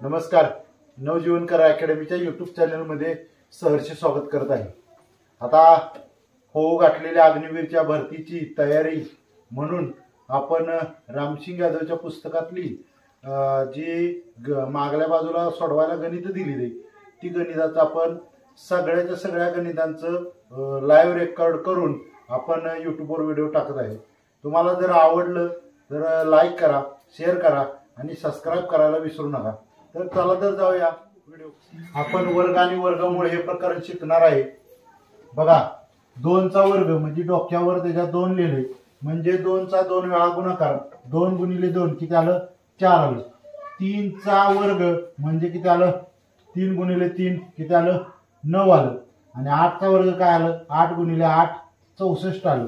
नमस्कार. नवजीवन करा अकॅडमीच्या यूट्यूब चॅनलमध्ये सहर्ष स्वागत करत आहे. आता हो गाठलेल्या अग्निवीरच्या भरतीची तयारी म्हणून आपण रामसिंग यादवच्या पुस्तकातली जी मागल्या बाजूला सोडवायला गणित दिलेली ती गणिताचं आपण सगळ्याच्या सगळ्या गणितांचं लाईव्ह रेकॉर्ड करून आपण यूट्यूबवर व्हिडिओ टाकत आहे. तुम्हाला जर आवडलं तर लाईक करा, शेअर करा आणि सबस्क्राईब करायला विसरू नका. तर चला तर जाऊया व्हिडिओ. आपण वर्ग आणि वर्गमूळ हे प्रकरण शिकणार आहे. बघा, 2चा वर्ग म्हणजे डोक्यावर त्याच्या 2 लिहिले म्हणजे 2चा 2 वेळा गुणाकार. 2 गुणिले 2 किती आलं? 4 आलं. 3चा वर्ग म्हणजे किती आलं? 3 गुणिले 3 किती आलं? 9 आलं. आणि 8चा वर्ग काय आलं? 8 गुणिले 8 64 आलं.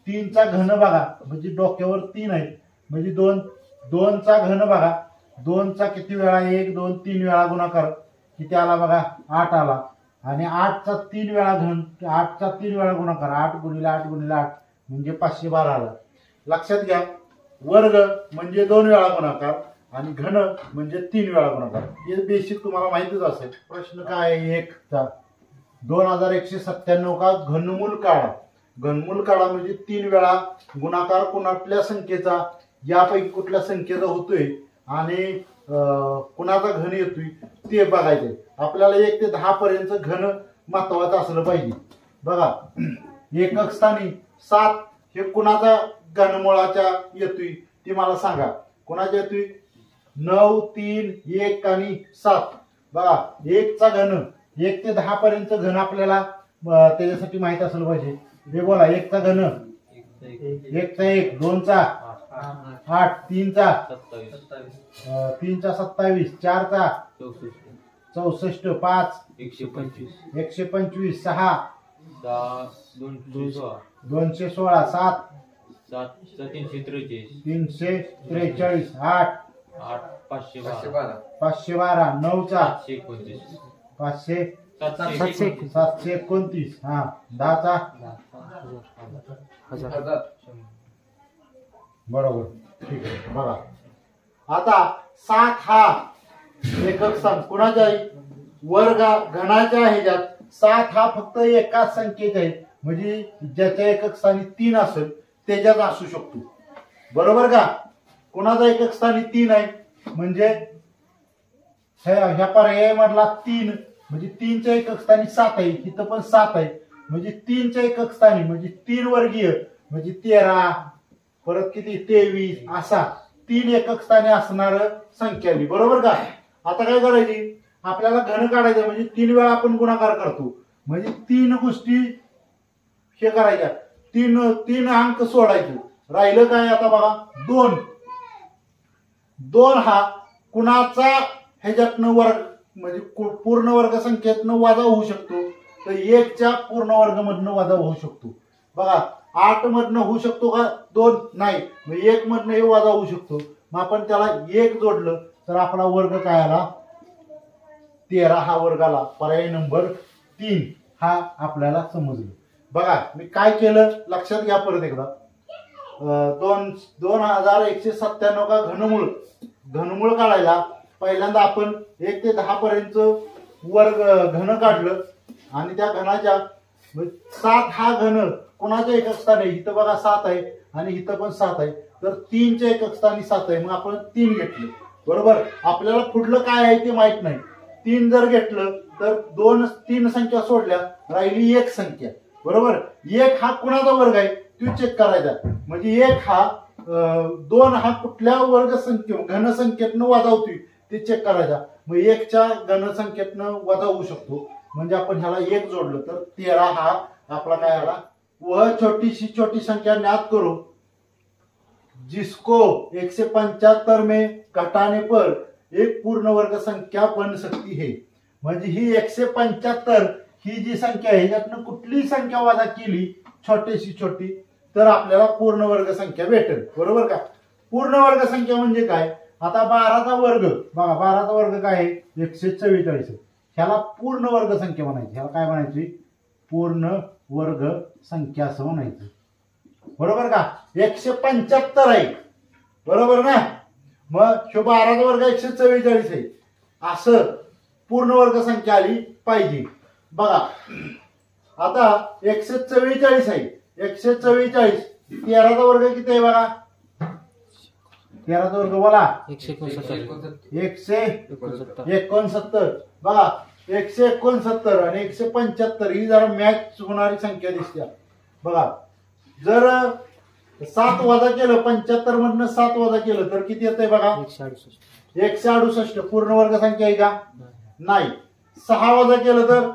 3चा घन बघा म्हणजे डोक्यावर 3 आहे म्हणजे 2चा घन बघा. 2चा किती वेळा? 1 2 3 वेळा गुणाकार किती आला बघा? 8 आला. आणि 8चा 3 वेळा घन, 8चा 3 वेळा गुणाकार 8 गुणिले 8 गुणिले 8 म्हणजे 512 आला. लक्षात घ्या, वर्ग म्हणजे 2 वेळा गुणाकार आणि घन म्हणजे 3 वेळा गुणाकार. हे बेसिक तुम्हाला माहितीच असेल. प्रश्न काय आहे? 1चा 2197 का घनमूल काढा. घनमूल काढा म्हणजे 3 वेळा गुणाकार कुणातल्या संख्येचा यापैकी कुठल्या संख्येचा होतोय आणि कुणाचा घन येतोय ते बघायचंय. आपल्याला 1 ते 10 पर्यंत घन महत्वाचं असलं पाहिजे. बघा, एकक स्थानी 7 हे कुणाचा घनमुळाच्या येतोय ते मला सांगा. कुणाच्या येतोय? 9 3 1 आणि 7. बघा, 1चा घन 1 ते 10 पर्यंत घन आपल्याला त्याच्यासाठी माहित असलं पाहिजे. हे बोला, 1चा घन 1चा 1, 2चा 8, 3चा 27, 4चा 64, 5 125, 6 216, 7 343, 8 512, 9चा 729, हा 10चा बरोबर. ठीक आहे. बघा, आता 7 हा एकक स्थान कुणाच्या आहे? वर्ग घनाच्या ह्याच्यात 7 हा फक्त एकाच संख्येचा आहे म्हणजे ज्याच्या एकक स्थानी 3 असेल त्याच्यात असू शकतो. बरोबर का? कुणाचा एकक स्थानी 3 आहे म्हणजे ह्या पर्याय मधला 3 म्हणजे 3च्या एकक स्थानी 7 आहे. इथं पण 7 आहे म्हणजे 3च्या एकक स्थानी म्हणजे 3 वर्गीय म्हणजे 13 परत किती 23 असा 3 एकक स्थानी असणार संख्या आली. बरोबर का? आता काय करायची? आपल्याला घन काढायचं म्हणजे 3 वेळा आपण गुणाकार करतो म्हणजे 3 गोष्टी हे करायच्या. 3 अंक सोडायचे. राहिलं काय? आता बघा, 2 हा कुणाचा ह्याच्यातनं वर्ग म्हणजे पूर्ण वर्ग संख्येतनं वजा होऊ शकतो तर 1च्या पूर्ण वर्ग मधनं वजा होऊ शकतो. बघा, 8 मधनं होऊ शकतो का? 2 नाही. मग 1 मधनं हे वजा होऊ शकतो. मग आपण त्याला 1 जोडलं तर आपला वर्ग काय आला? 13 हा वर्ग आला. पर्याय नंबर 3 हा आपल्याला समजलं. बघा, मी काय केलं लक्षात घ्या परत एकदा. 2197 का घनमूळ काढायला पहिल्यांदा आपण 1 ते 10 पर्यंत वर्ग घन काढलं आणि त्या घनाच्या 7 हा घन कोणाच्या एकक स्थानी? इथं बघा 7 आहे आणि इथं पण 7 आहे तर 3च्या एकक स्थानी 7 आहे. मग आपण 3 घेतलं. बरोबर. आपल्याला पुढलं काय आहे ते माहित नाही. 3 जर घेतलं तर 3 संख्या सोडल्या राहिली 1 संख्या. बरोबर. 1 हा कुणाचा वर्ग आहे तो चेक करायचा म्हणजे 1 हा 2 हा कुठल्या वर्ग संख्ये घन संख्येतनं वजा होतोय ते चेक करायचा. मग 1च्या घन संख्येतनं वजा होऊ शकतो म्हणजे आपण ह्याला 1 जोडलं तर 13 हा आपला काय आला? वह छोटी सी छोटी संख्या ज्ञात करो जिसको 175 में घटाने पर एक पूर्ण वर्ग संख्या बन सकती है. म्हणजे ही 175 ही जी संख्या आहे ह्याच्यातनं कुठली संख्या वजा केली छोटीशी छोटी तर आपल्याला पूर्ण वर्ग संख्या भेटेल. बरोबर का? पूर्ण वर्ग संख्या म्हणजे काय? आता 12चा वर्ग बघा, 12चा वर्ग काय आहे? 144. ह्याला पूर्ण वर्ग संख्या म्हणायची. ह्याला काय म्हणायची? पूर्ण वर्ग संख्या असं म्हणायचं. बरोबर का? 175 आहे. बरोबर ना? मग 12चा वर्ग 144 आहे. असं पूर्ण वर्ग संख्या आली पाहिजे. बघा आता 144 आहे. 144 13चा वर्ग किती आहे बघा. 13चा वर्ग बोला 169. बघा 169 आणि 175 ही जरा मॅच होणारी संख्या दिसते. बघा जर 7 वजा केलं 75 मधनं 7 वजा केलं तर किती येतंय बघा 168. पूर्ण वर्ग संख्या आहे का नाही. 6 वजा केलं तर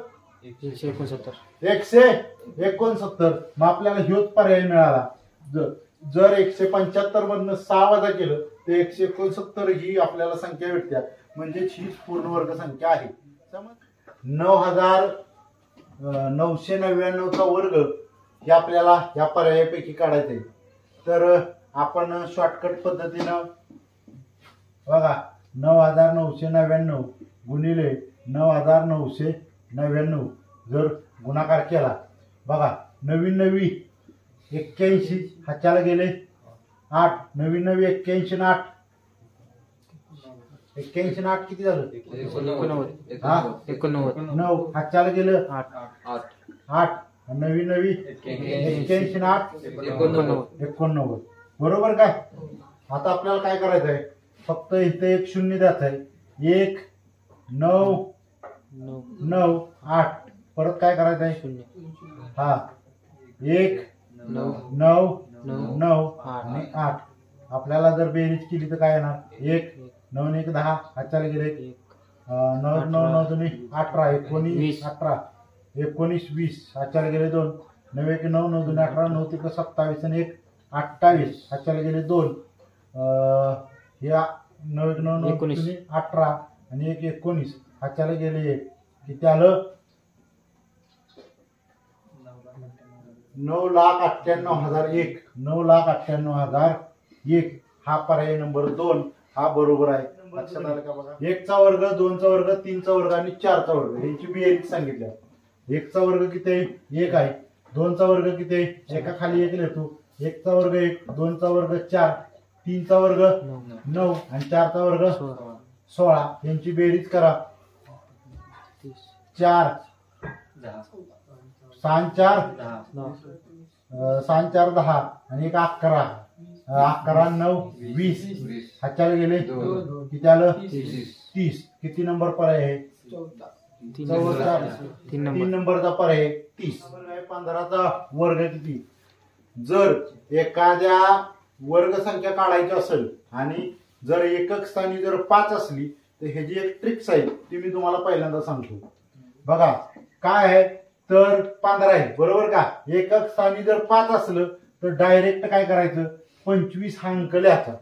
169. मग आपल्याला ह्योच पर्याय मिळाला. जर 175 मधनं 6 वजा केलं तर 169 ही आपल्याला संख्या भेटते. म्हणजे हीच पूर्ण वर्ग संख्या आहे. 9,999चा वर्ग हे आपल्याला या पर्यायापैकी काढायचं आहे. तर आपण शॉर्टकट पद्धतीनं बघा 9,999 गुणिले 9,999 जर गुणाकार केला. बघा 9 81 हाताला गेले 8. 9 81 आणि 8 81 आणि 8 किती झालं 89. हाताला गेलं 8. 9 81 आणि 8 89. बरोबर काय. आता आपल्याला काय करायचं आहे फक्त इथे एक शून्य द्यायचं आहे. 1 9 9 8 परत काय करायचं आहे शून्य. हा 1 9 9 आणि 8. आपल्याला जर बेरीज केली तर काय येणार 1 9 1 10 हाताला गेले 9 9 9 2 18 19 18 19 20 हाताला गेले 2 9 1 9 9 2 18 9 3 27 आणि 1 28 हाताला गेले 2 या 9 1 9 9 18 आणि 1 19 हाताला गेले 1 किती आलं 9,98,001. 9,98,001 हा पर्याय नंबर 2 हा बरोबर आहे. लक्षात आलं का बघा. 1चा वर्ग 2चा वर्ग 3चा वर्ग आणि 4चा वर्ग यांची बेरीज सांगितली. 1चा वर्ग किती आहे 1 आहे. 2चा वर्ग किती आहे एका खाली 1 लिहितो. 1चा वर्ग 1 2चा वर्ग 4 3चा वर्ग 9 आणि 4चा वर्ग 16 यांची बेरीज करा. 4 6 4 10 आणि 1 11 11 9 20 हाताला गेले किती आलं 30. किती नंबर पर्याय आहे 3 नंबरचा पर्याय 30. 15चा वर्ग किती. जर एखाद्या वर्ग संख्या काढायची असेल आणि जर एकक स्थानी जर 5 असली तर ह्याची एक ट्रिक्स आहे ती मी तुम्हाला पहिल्यांदा सांगतो. बघा काय आहे तर 15 आहे बरोबर का. एकक स्थानी जर 5 असलं तर डायरेक्ट काय करायचं 25 हा अंक लिहायचा.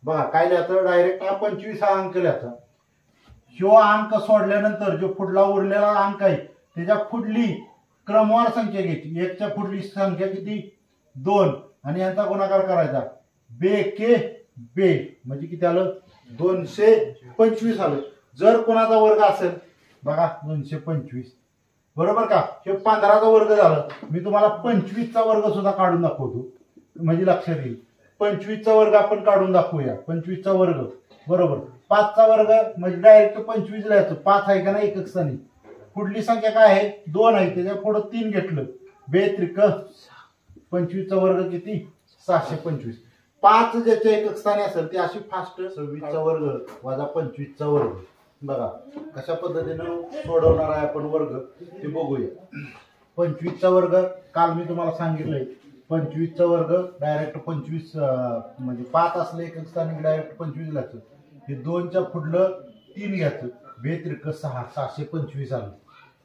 बघा काय लिहायचं डायरेक्ट हा 25 हा अंक लिहायचा. ह्यो अंक सोडल्यानंतर जो पुढला उरलेला अंक आहे त्याच्या पुढली क्रमवार संख्या घ्यायची. 1च्या पुढली संख्या किती 2 आणि यांचा गुणाकार करायचा बेके बे म्हणजे किती आलं 225 आलं. जर कोणाचा वर्ग असेल बघा 225 बरोबर का. हे 15चा वर्ग झालं. मी तुम्हाला 25चा वर्ग सुद्धा काढून दाखवतो म्हणजे लक्षात येईल. 25चा वर्ग आपण काढून दाखवूया. 25चा वर्ग बरोबर 5चा वर्ग म्हणजे डायरेक्ट 25 लिहायचं. 5 आहे का नाही एकक स्थानी. पुढली संख्या काय आहे 2 आहे त्याच्या पुढे 3 घेतलं बेत्रिक 25चा वर्ग किती 625. 5 ज्याच्या एकक स्थानी असेल ते अशी फास्ट 26चा वर्ग वजा 25चा वर्ग. बघा कशा पद्धतीनं सोडवणार आहे आपण वर्ग ते बघूया. 25चा वर्ग काल मी तुम्हाला सांगितलंय 25चा वर्ग डायरेक्ट 25 म्हणजे 5 असले एकक स्थानी डायरेक्ट 25 लिहायचं. हे 2च्या पुढलं 3 घ्यायचं बेत्रिक 6 625 आलं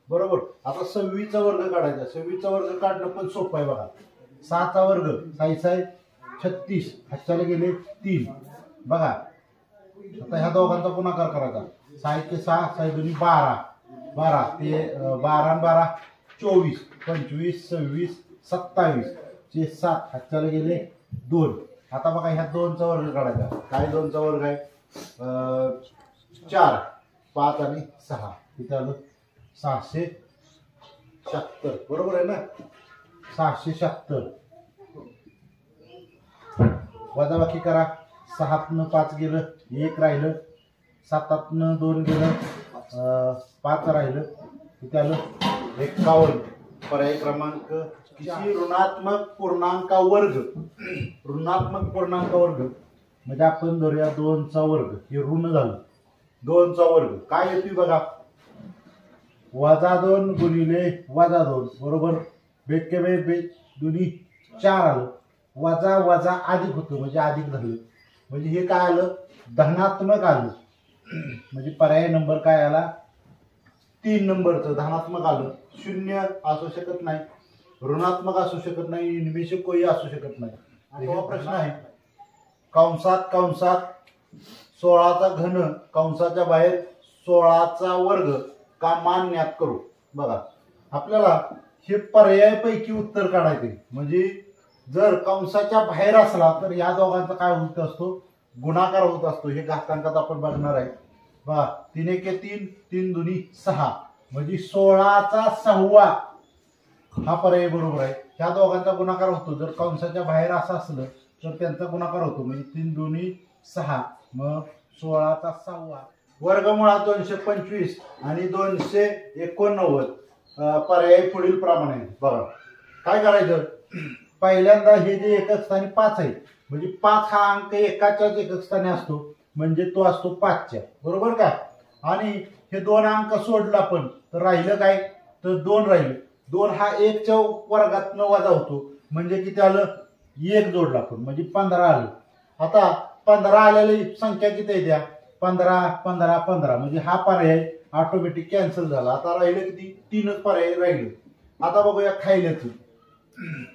बरोबर. आता 26चा वर्ग काढायचा. 26चा वर्ग काढणं पण सोपं आहे. बघा 6चा वर्ग 6 आहे 36 हाताला गेले 3. बघा आता ह्या दोघांचा गुणाकार करायचा. 6 × 6 6 2 12 12 ते 12 आणि 12 24 25 26 27 चे 7 हाताला गेले 2. आता बघा ह्या 2चा वर्ग काढायचा. काय 2चा वर्ग आहे 4 5 आणि 6 किती आलं 676 बरोबर आहे ना. 676 वजाबाकी करा. 6 न 5 गेलं 1 राहिलं 7 2 गेलं 5 राहिलं किती आलं 51. पर्याय क्रमांक ऋणात्मक पूर्णांकावर्ग. ऋणात्मक पूर्णांकावर्ग म्हणजे आपण धरूया 2चा वर्ग. हे ऋण झालं 2चा वर्ग काय येते बघा -2 गुणिले -2 बरोबर बेटके बे दोन्ही 4 आलं. वजा वजा अधिक होतं म्हणजे अधिक झालं म्हणजे हे काय आलं धनात्मक आलं. म्हणजे पर्याय नंबर काय आला 3 नंबरचं धनात्मक आलं. 0 असू शकत नाही, ऋणात्मक असू शकत नाही, निमेषकोही असू शकत नाही. हा प्रश्न आहे कंसात 16चा घन कंसाच्या बाहेर 16चा वर्ग का मान ज्ञात करू. बघा आपल्याला हे पर्यायापैकी उत्तर काढायचे. म्हणजे जर कंसाच्या बाहेर असला तर या दोघांचा काय होत असतो गुणाकार होत असतो. हे घातांकात आपण बघणार आहे. बघा 3 1 3 3 2 6 म्हणजे 16चा 6वा हा पर्याय बरोबर आहे. ह्या दोघांचा गुणाकार होतो. जर कंसाच्या बाहेर असं असलं तर त्यांचा गुणाकार होतो म्हणजे 3 2 6 मग 16चा 6वा. वर्गमुळात 225 आणि 289 पर्याय पुढील प्रमाणे. बघा काय करायचं पहिल्यांदा हे जे एकक स्थानी 5 आहे म्हणजे 5 हा अंक एकाच्याच एकक स्थानी असतो म्हणजे तो असतो 5च्या बरोबर का. आणि हे 2 अंक सोडला आपण तर राहिलं काय तर 2 राहिलं. 2 हा 1च्या वर्गातनं वजा होतो म्हणजे किती आलं 1 जोडला आपण म्हणजे 15 आलं. आता 15 आलेली संख्या किती आहे द्या 15 15 15 म्हणजे हा पर्याय ऑटोमॅटिक कॅन्सल झाला. आता राहिलं किती 3च पर्याय राहिले. आता बघूया खायल्याचं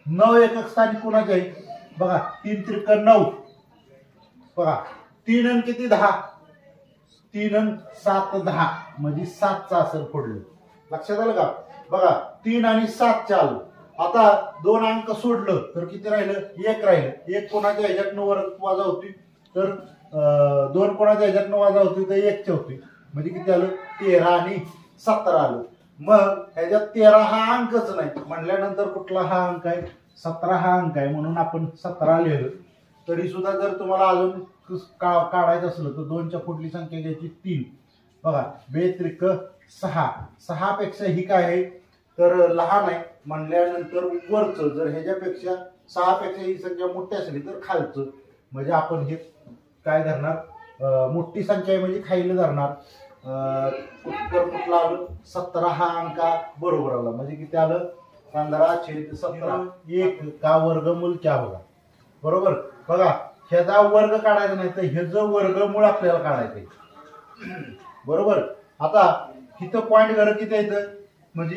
9 एकक स्थानी कोणाचे आहे बघा 3 त्रिक 9 बघा 3 आणि किती 10 3 आणि 7 10 म्हणजे 7चा असेल पुढलं. लक्षात आलं का. बघा 3 आणि 7 आलं. आता 2 अंक सोडलं तर किती राहिलं 1 राहिलं. 1 कोणाच्या ह्याच्यातनं वजा होती तर 2 कोणाच्या ह्याच्यातनं वजा होती तर 1च्या होती म्हणजे किती आलं 13 आणि 17 आलं. मग ह्याच्यात 13 हा अंकच नाही म्हणल्यानंतर कुठला हा अंक आहे 17 हा अंक आहे म्हणून आपण 17 लिहिलं. तरी सुद्धा जर तुम्हाला अजून काढायचं असलं तर 2च्या पुढली संख्या घ्यायची 3. बघा 2 त्रिक 6 6 पेक्षा ही काय आहे तर लहान आहे म्हणल्यानंतर वरचं जर ह्याच्यापेक्षा 6 पेक्षा ही संख्या मोठी असली तर खालचं म्हणजे आपण हे काय धरणार मोठी संख्या आहे म्हणजे खायला धरणार. उत्तर कुठला आलं 17 हा अंका बरोबर आला म्हणजे किती आलं 15/17 1 का वर्गमूल क्या बघा बरोबर. बघा ह्याचा वर्ग काढायचा नाही तर ह्याचं वर्गमूळ आपल्याला काढायचंय बरोबर. आता इथं पॉईंट घर किती आहे म्हणजे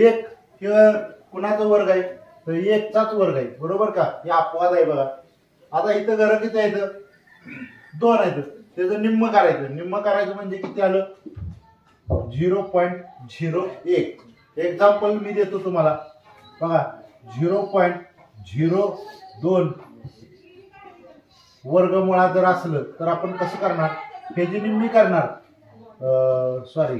1 किंवा कुणाचा वर्ग आहे तर 1चाच वर्ग आहे बरोबर का. हे अपवाद आहे बघा. आता इथं घर किती आहेत 2 आहेत त्याचं निम्म करायचं. निम्म करायचं म्हणजे किती आलं 0.01. एक्झाम्पल मी देतो तुम्हाला बघा 0.02 वर्गमुळा जर असलं तर आपण कसं करणार ह्याची निम्मी करणार 4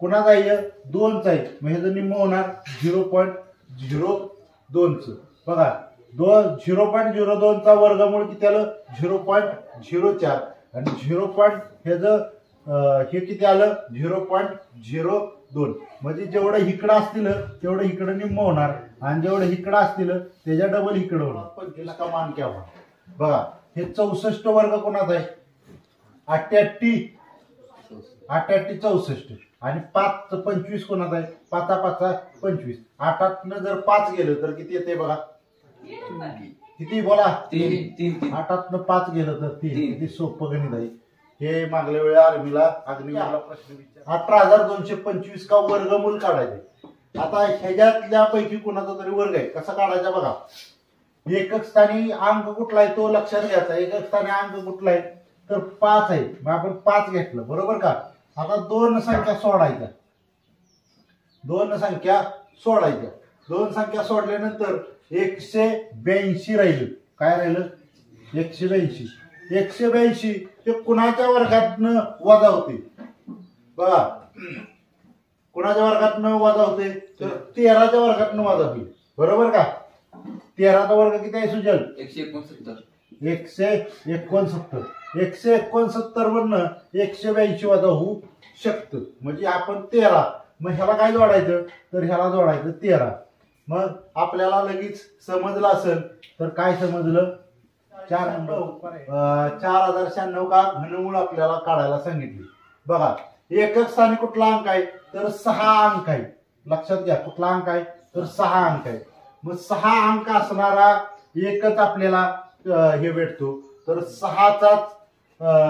कुणाचा आहे 2चा आहे मग ह्याचं निम्म होणार 0.02चं. बघा 0.02चा वर्गमूळ किती आलं 0.04 आणि 0. ह्याचं हे किती आलं 0.02 म्हणजे जेवढं इकडं असतील तेवढं इकडं निम्म होणार आणि जेवढं इकडं असतील त्याच्या डबल इकडं होणार. 25 का मान क्या होणार. बघा हे 64 वर्ग कोणाचा आहे 88 64 आणि 5 25 कोणाचा आहे 5 5 25. 8 जर 5 गेलं तर किती येते बघा किती बोला 3. 8 5 गेलं तर 3. किती सोपं गणित आहे हे. मागल्या वेळी आर्मीला अग्निवीरला प्रश्न विचार 18,225 का वर्गमूल काढायचे. आता ह्याच्यातल्या पैकी कोणाचा तरी वर्ग आहे कसा काढायचा बघा. एकक स्थानी अंक कुठला आहे तो लक्षात घ्यायचा. एकक स्थानी अंक कुठला आहे तर 5 आहे मग आपण 5 घेतलं बरोबर का. आता 2 संख्या सोडायच्या 2 संख्या सोडायच्या 2 संख्या सोडल्यानंतर 182 राहिलं. काय राहिलं 182. 182 ते कुणाच्या वर्गातनं वजा होते बघा. कुणाच्या वर्गातनं वजा होते तर 13च्या वर्गातनं वजा होईल बरोबर का. 13चा वर्ग किती आहे सुजल 169. 169 वरनं 182 वजा होऊ शकतं. म्हणजे आपण 13, मग ह्याला काय जोडायचं तर ह्याला जोडायचं 13. मग आपल्याला लगेच समजलं असेल तर काय समजलं 4 नंबर 4096 का घनमूळ आपल्याला काढायला सांगितली. बघा एकक स्थानी कुठला अंक आहे तर 6 अंक आहे. लक्षात घ्या कुठला अंक आहे तर 6 अंक आहे. मग 6 अंक असणारा एकच आपल्याला हे भेटतो तर 6चाच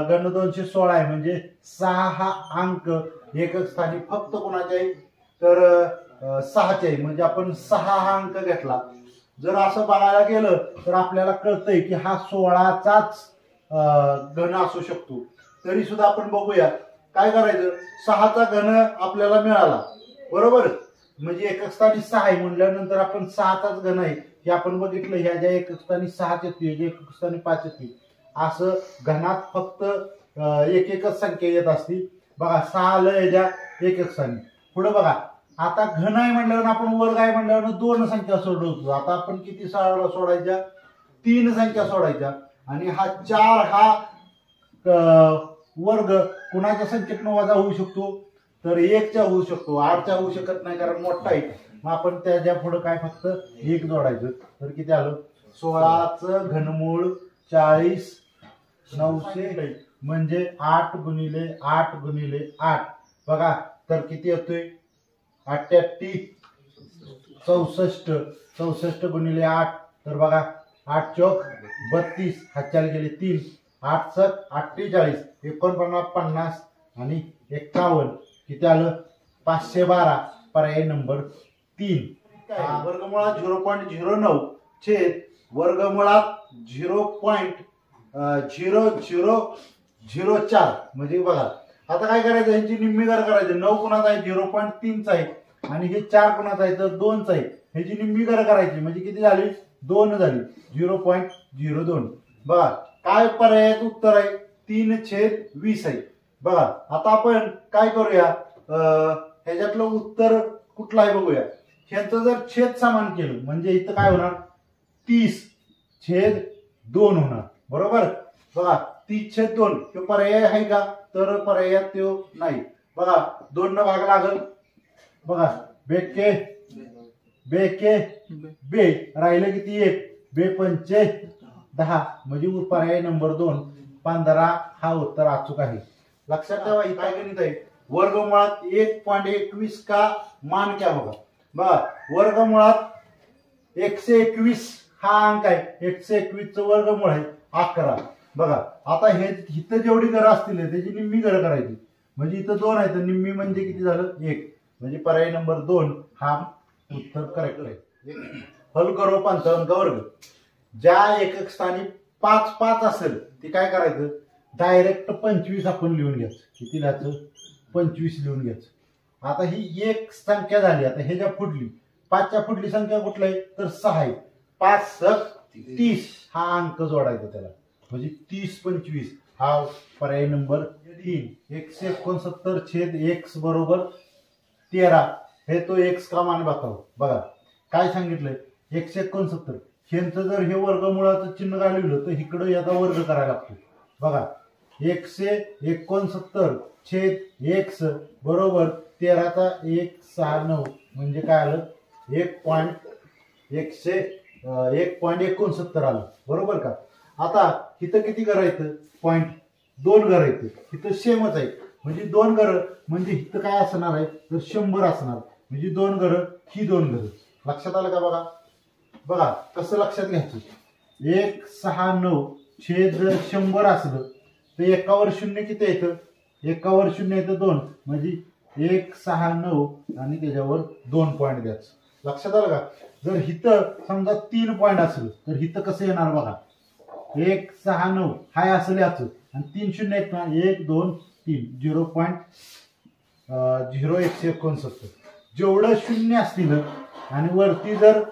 घन 216 आहे. म्हणजे 6 हा अंक एकक स्थानी फक्त कोणाचे आहे तर 6चे आहे. म्हणजे आपण 6 हा अंक घेतला. जर असं बघायला गेलं तर आपल्याला कळतंय की हा 16चाच घन असू शकतो. तरी सुद्धा आपण बघूया काय करायचं. 6चा घन आपल्याला मिळाला बरोबर. म्हणजे एकक स्थानी 6 आहे म्हटल्यानंतर आपण 6चाच घन आहे हे आपण बघितलं. ह्या ज्या एकक स्थानी 6 येते एकक स्थानी 5 येते असं घनात फक्त एक एकच संख्या येत असतील. बघा 6 आलं ह्याच्या एकक स्थानी. पुढे बघा आता घन आहे म्हटल्यावर आपण वर्ग आहे म्हटल्यावर 2 संख्या सोडवतो. आता आपण किती सोडायच्या 3 संख्या सोडायच्या. आणि हा 4 हा वर्ग कुणाच्या संख्येतून वजा होऊ शकतो तर 1च्या होऊ शकतो. 8च्या होऊ शकत नाही कारण मोठा आहे. मग आपण त्याच्या पुढे काय फक्त 1 जोडायचं. तर किती आलं 16चं घनमूळ 40 900 म्हणजे 8 गुणिले 8 गुणिले 8. बघा तर किती येतोय 88 64 64 गुणिले 8 तर बघा 8 चौक 32 हातच्याला गेले 3 8 7 48 49 50 आणि 51 किती आलं 512. पर्याय नंबर 3. वर्गमुळात 0.09 छेद वर्गमुळात 0.0004 म्हणजे बघा आता काय करायचं ह्याची निम्मी घर करायचं. 9 कुणाचा आहे 0.3चा आहे आणि हे 4 कुणाचा आहे तर 2चा आहे. ह्याची निम्मी घर करायची म्हणजे किती झाली 2 झाली 0.02. बघा काय पर्यायाचं उत्तर आहे 3/20 आहे. बघा आता आपण काय करूया ह्याच्यातलं उत्तर कुठलं आहे बघूया. ह्याचं जर छेद समान केलं म्हणजे इथं काय होणार 30/2 होणार बरोबर. बघा 30/2 तो पर्याय आहे का तर पर्यायात तो नाही. बघा 2 न भाग लागल. बघा बेके बेके बे राहिलं किती 1 बे 5 10 म्हणजे पर्याय नंबर 2 15 हा उत्तर अचूक आहे. लक्षात ठेवा ही काय गणित आहे. वर्गमुळात 1.21 का मान क्या होगा. बघा वर्गमुळात 121 हा अंक आहे. 121 चं वर्गमूळ आहे 11. बघा आता हे इथं जेवढी घरं असतील त्याची निम्मी घरं करायची म्हणजे इथं 2 आहे तर निम्मी म्हणजे किती झालं 1 म्हणजे पर्याय नंबर 2 हा उत्तर करेक्ट आहे. हल करो 55 वर्ग. ज्या एकक स्थानी 5 5 असेल ते काय करायचं डायरेक्ट 25 आपण लिहून घ्यायचं. किती लिहायचं 25 लिहून घ्यायचं. आता ही एक संख्या झाली. आता ह्याच्या पुढली 5च्या पुढली संख्या कुठली आहे तर 6 आहे. 5 7 30 हा अंक जोडायचा त्याला म्हणजे 30/25 हा पर्याय नंबर 3. 169 छेद x बरोबर 13 हे तो x का मान बघावं. बघा काय सांगितलंय 169 ह्यांचं जर हे वर्गमुळाचं चिन्ह घालवलं तर इकडं याचा वर्ग करायला लागतो. बघा 169 छेद x बरोबर 13चा 169 म्हणजे काय आलं 1.69 आलं बरोबर का. आता इथं किती करायचं 2 करायचं. इथं सेमच आहे म्हणजे 2 घर म्हणजे इथं काय असणार आहे तर 100 असणार म्हणजे 2 घर ही 2 घर. लक्षात आलं का. बघा बघा कसं लक्षात घ्यायचं 169 छेद 100 असलं तर एकावर 0 किती येतं एकावर 0 येतं 2 म्हणजे 169 आणि त्याच्यावर 2 पॉईंट द्यायचं. लक्षात आलं का. जर हिथं समजा 3 पॉईंट असलं तर हिथं कसं येणार बघा 169 हाय असं याचं आणि 3 0 आहेत ना 1 2 3 0.0169 जेवढं 0 असतील आणि वरती जर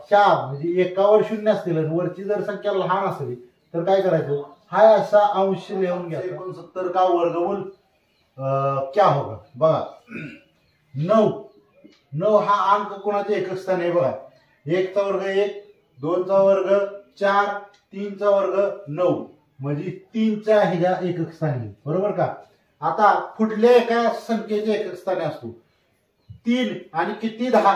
4 म्हणजे एकावर 0 असतील आणि वरची जर संख्या लहान असली तर काय करायचं हाय असा अंश लिहून घ्या. 69 का वर्गमूल क्या होगा. बघा 9 हा अंक कोणाच्या एकक स्थानी आहे. बघा 1 चा वर्ग 1 2 चा वर्ग 4 3 चा वर्ग 9 म्हणजे 3च्या ह्याच्या एकक स्थानी, बरोबर का. आता पुढल्या एका संख्येच्या एकक स्थानी असतो 3 आणि किती 10,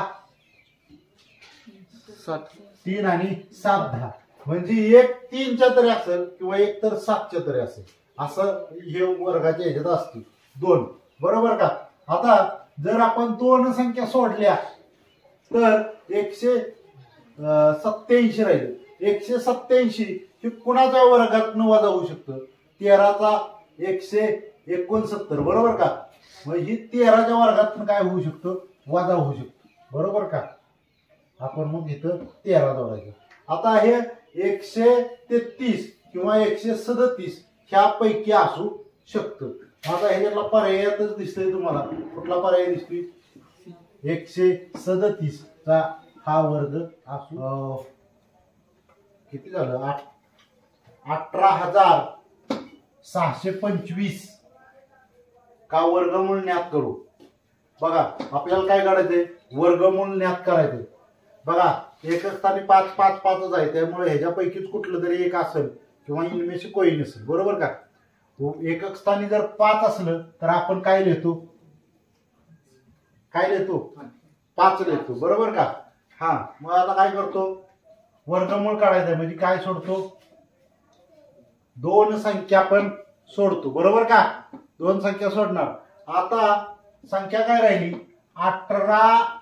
3 आणि 7 10, म्हणजे एक 3च्या तरी असेल किंवा एक तर 7च्या तरी असेल, असं हे वर्गाच्या ह्याच्यात असते 2, बरोबर का. आता जर आपण 2 संख्या सोडल्या तर 187 राहील. 187 हे कुणाच्या वर्गातून वजा होऊ शकतं, 13चा 169, बरोबर का. मग ही 13च्या वर्गातून काय होऊ शकतं, वजा होऊ शकतो, बरोबर का. आपण मग इथं 13 जोडायचं. आता हे 133 किंवा 137 ह्यापैकी असू शकतं. आता ह्याच्यातला पर्यायच दिसतोय तुम्हाला, कुठला पर्याय दिसतोय, 137 चा हा वर्ग असू किती झालं, 18,625 का वर्गमूळ ज्ञात करू. बघा आपल्याला काय काढायचंय, वर्गमूळ ज्ञात करायचंय. बघा एकच स्थानी 5 5 5च आहे, त्यामुळे ह्याच्यापैकीच कुठलं तरी एक असेल किंवा इनमें से कोई नसेल, बरोबर का. एकक स्थानी जर 5 असलं तर आपण काय लिहितो, 5 लिहितो, बरोबर का. हा मग आता काय करतो, वर्गमूळ काढायचं म्हणजे काय सोडतो, 2 संख्या पण सोडतो, बरोबर का. 2 संख्या सोडणार. आता संख्या काय राहिली, 18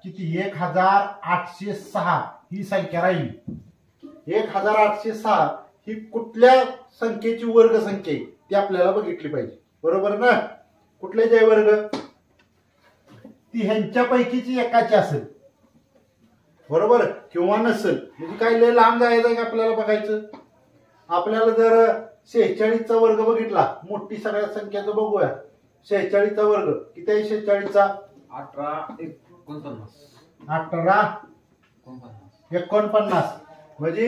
किती, 1806 ही संख्या राहिली. 1806 ही कुठल्या संख्येची वर्ग संख्या आहे ती आपल्याला बघितली पाहिजे, बरोबर ना. कुठले जे वर्ग, ती ह्यांच्यापैकीची एकाची असेल, बरोबर, किंवा नसेल. म्हणजे काय लय लांब जायचं का आपल्याला बघायचं. आपल्याला जर 46चा वर्ग बघितला, मोठी सगळ्या संख्याचं बघूया. 46चा वर्ग किती आहे, 46चा 1849, म्हणजे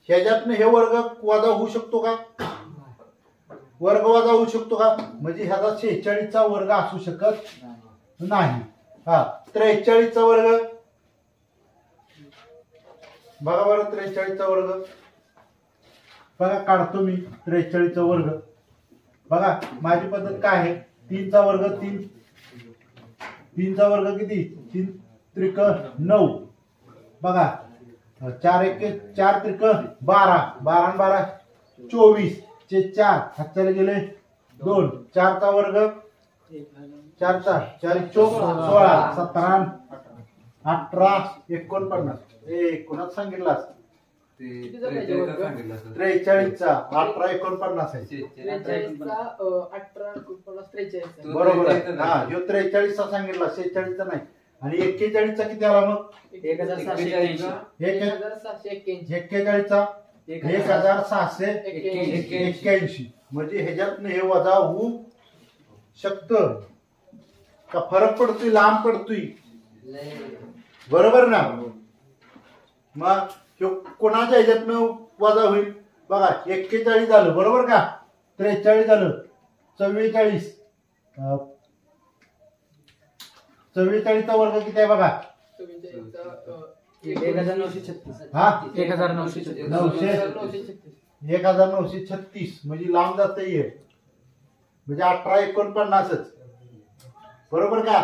ह्याच्यातनं हे वर्ग वजा होऊ शकतो का, वर्ग वजा होऊ शकतो का, म्हणजे ह्याचा 46चा वर्ग असू शकत नाही. हा 43चा वर्ग बघा बरं, 43चा वर्ग बघा काढतो मी. 43चा वर्ग बघा, माझी पद्धत काय आहे, 3चा वर्ग 3चा वर्ग किती, 3 त्रिक 9, बघा 4 एके 4 त्रिक 12, 12 आणि 12 24 चे 4 हाताला गेले 2, 4चा वर्ग 4चा 4 चोक 16, 17 18 49, कोणाच सांगितलास, 43चा 18 49 आहे, बरोबर. हा ह्यो 43चा सांगितला, 46चा नाही. आणि 41चा किती आला मग, 41चा 1681, म्हणजे ह्याच्यातनं हे वजा होऊ शकतं का, फरक पडतोय, लांब पडतोय, बरोबर ना. मग कोणाच्या ह्याच्यातनं वजा होईल, बघा 41 झालं, बरोबर का. 43 झालं, 44 44चा वर्ग किती आहे बघा, 1936, म्हणजे लांब जात येईल, म्हणजे 1849च, बरोबर का.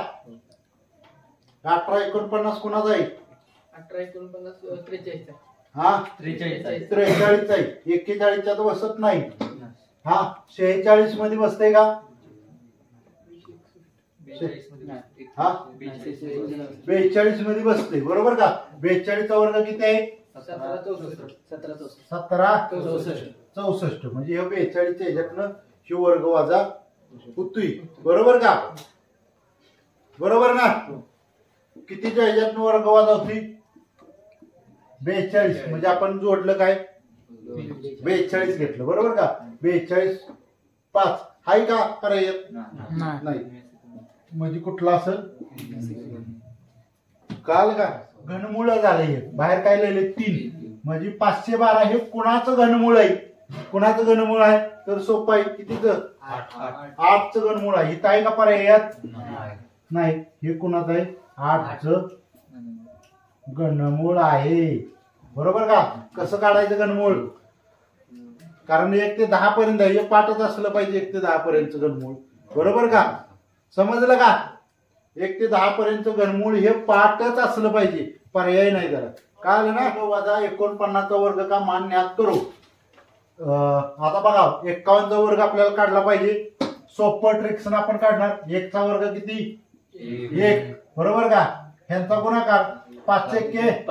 1849 कुणाचा आहे, 1849 हा 43चा आहे. 41च्या तर बसत नाही. हा 46 मध्ये बसते का, हा 42 मध्ये बसते, बरोबर का. 42चा वर्ग किती आहे, 1764, म्हणजे हे 42च्या ह्याच्यातनं हे वर्ग वाजा होतोय, बरोबर का, बरोबर ना. कितीच्या ह्याच्यातनं वर्ग वाजा होती, 42, म्हणजे आपण जोडलं काय, 42 घेतलं, बरोबर का. 42 5 हाय का पर्याय, नाही, म्हणजे कुठला असेल, काल का घनमूळ झालंय, बाहेर काय लिहिले 3, म्हणजे 512 हे कुणाचं घनमूळ आहे, कुणाचं घनमूळ आहे, तर सोपं आहे, कितीचं 8चं घनमूळ आहे. इथं आहे का पर्यायात, नाही, हे कुणाचं आहे, 8चं घनमूळ आहे. बरोबर का? कसं काढायचं घनमूळ? कारण 1 ते 10 पर्यंत हे पाठच असलं पाहिजे 1 ते 10 पर्यंत घनमूळ, बरोबर का? समजलं का? 1 ते 10 पर्यंत घनमूळ हे पाठच असलं पाहिजे, पर्याय नाही जरा. कळलं ना? वजा 49 वर्ग का मान ज्ञात करू. आता बघा 51 चा वर्ग आपल्याला काढला पाहिजे. सोपं ट्रिक्स आपण काढणार. 1 चा वर्ग किती? 1, बरोबर का? ह्यांचा गुणाकार 5 1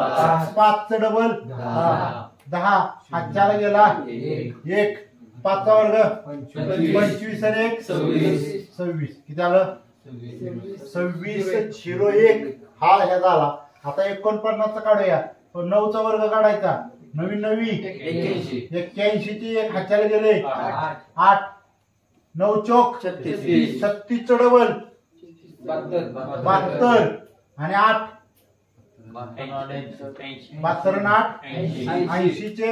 5 चं डबल 10, हातच्याला गेला 1, 5 चा वर्ग 25 आणि 1 26, किती आलं? 26 01 हा ह्या झाला. आता 49 चा काढूया. 9 चा वर्ग काढायचा. 9 9 81 ची 1 हातच्याला गेले 8, 9 चौक 36 चं डबल 72 आणि 8 72 आणि 8 80 चे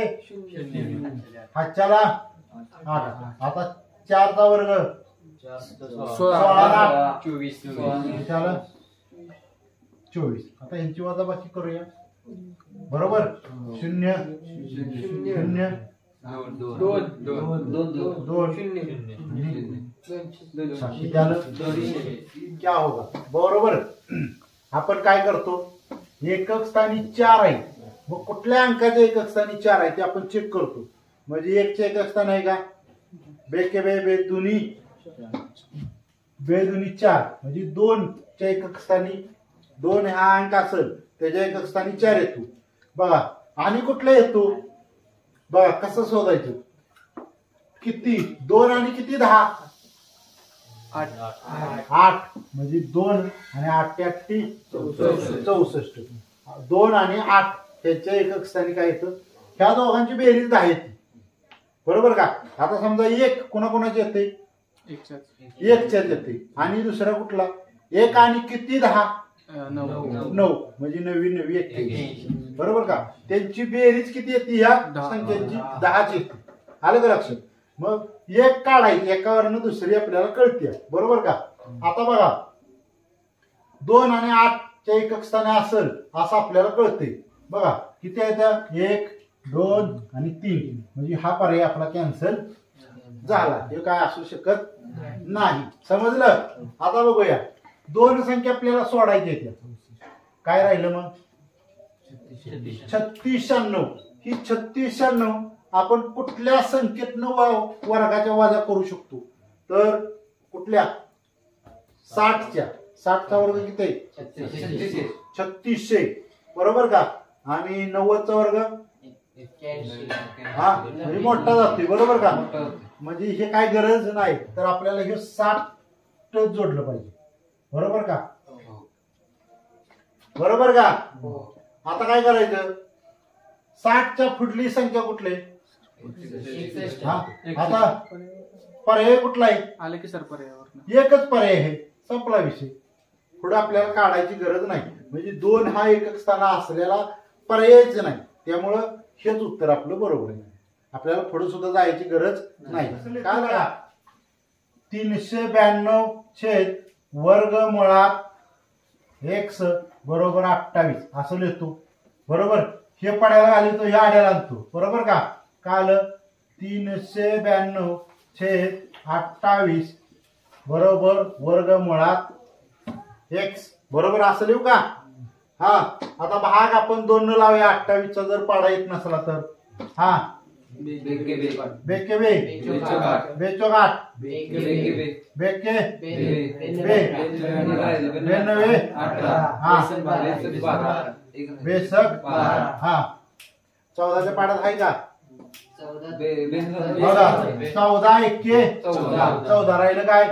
हातच्याला 8. आता 4 चा वर्ग 16 24. आता यांची वजाबाकी करूया, बरोबर? 0 0 2 क्या होगा? बरोबर. आपण काय करतो? एकक स्थानी 4 आहे, मग कुठल्या अंकाच्या एकक स्थानी 4 आहे ते आपण चेक करतो. म्हणजे 1 चे एकक स्थान आहे का? बेके बे बे दुनी 4, म्हणजे 2 च्या एकक स्थानी 2 हा अंक असेल त्याच्या एकक स्थानी 4 येतो. बघा आणि कुठला येतो बघा, कसं शोधायचं? किती? 2 आणि किती 10 8, म्हणजे 2 आणि 8 ते 8 64. 2 आणि 8 त्याच्या एकक स्थानी काय येतं? ह्या दोघांची बेरीज 10 येते, बरोबर का? आता समजा 1 कोणाकोणाची येते? 1 च्याच येते. आणि दुसरा कुठला? 1 आणि किती 10 9, म्हणजे 9 9 81, बरोबर का? त्यांची बेरीज किती येते? ह्या संख्यांची 10 ची येते. आलं का लक्षात? मग 1 काढायची, एकावरनं दुसरी आपल्याला कळते, बरोबर का? आता बघा 2 आणि 8 च्या एकक स्थानी असेल असं आपल्याला कळते. बघा किती येतं? 1 2 आणि 3, म्हणजे हा पर्याय आपला कॅन्सल झाला. हे काय असू शकत नाही. समजलं? आता बघूया 2 संख्या आपल्याला सोडायची आहेत. काय राहिलं मग? 36 96. ही 36 96 आपण कुठल्या संख्येतनं वर्गाच्या वजा करू शकतो? तर कुठल्या? 60 च्या. 60 चा वर्ग किती आहे? 3600, बरोबर का? आणि 90 चा वर्ग हा म्हणजे मोठा जातोय, बरोबर का? म्हणजे हे काय गरज नाही, तर आपल्याला हे 60 जोडलं पाहिजे, बरोबर का? बरोबर का? आता काय करायचं? 60 च्या पुढली संख्या कुठली? आता पर्याय कुठला आहे? आले की सर पर्यायावर एकच पर्याय आहे, संपला विषय. पुढे आपल्याला काढायची गरज नाही. म्हणजे 2 हा एकक स्थान असलेला पर्यायच नाही, त्यामुळं हेच उत्तर आपलं बरोबर आहे. आपल्याला पुढे सुद्धा जायची गरज नाही. काय बघा 392 छेद वर्गमुळात x बरोबर 28 असं लिहितो, बरोबर? हे पडायला आले तो ह्या आड्याला आणतो, बरोबर का? काल 392 छेद 28 बरोबर वर्गमुळात x, बरोबर असं लिहू का? हा. आता भाग आपण 2 न लावूया. 28 चा जर पाडा येत नसला तर हा बेके बे बेचोक 8 बेके बेनवे हा बेसक हा 14 च्या पाड्यात आहे का? 14 एके 14 राहिलं काय?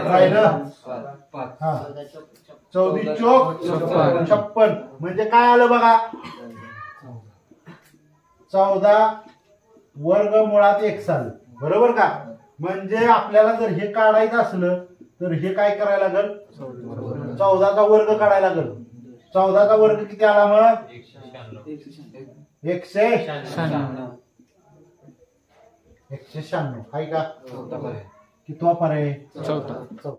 राहिलं 14 चौक 56, म्हणजे काय आलं बघा? 14 वर्गमुळात x आलं, बरोबर का? म्हणजे आपल्याला जर हे काढायचं असलं तर हे काय करायला लागेल? 14 चा वर्ग काढायला लागेल. 14 चा वर्ग किती आला मग? 196. 196 आहे का? कितवा पर्याय? 4था.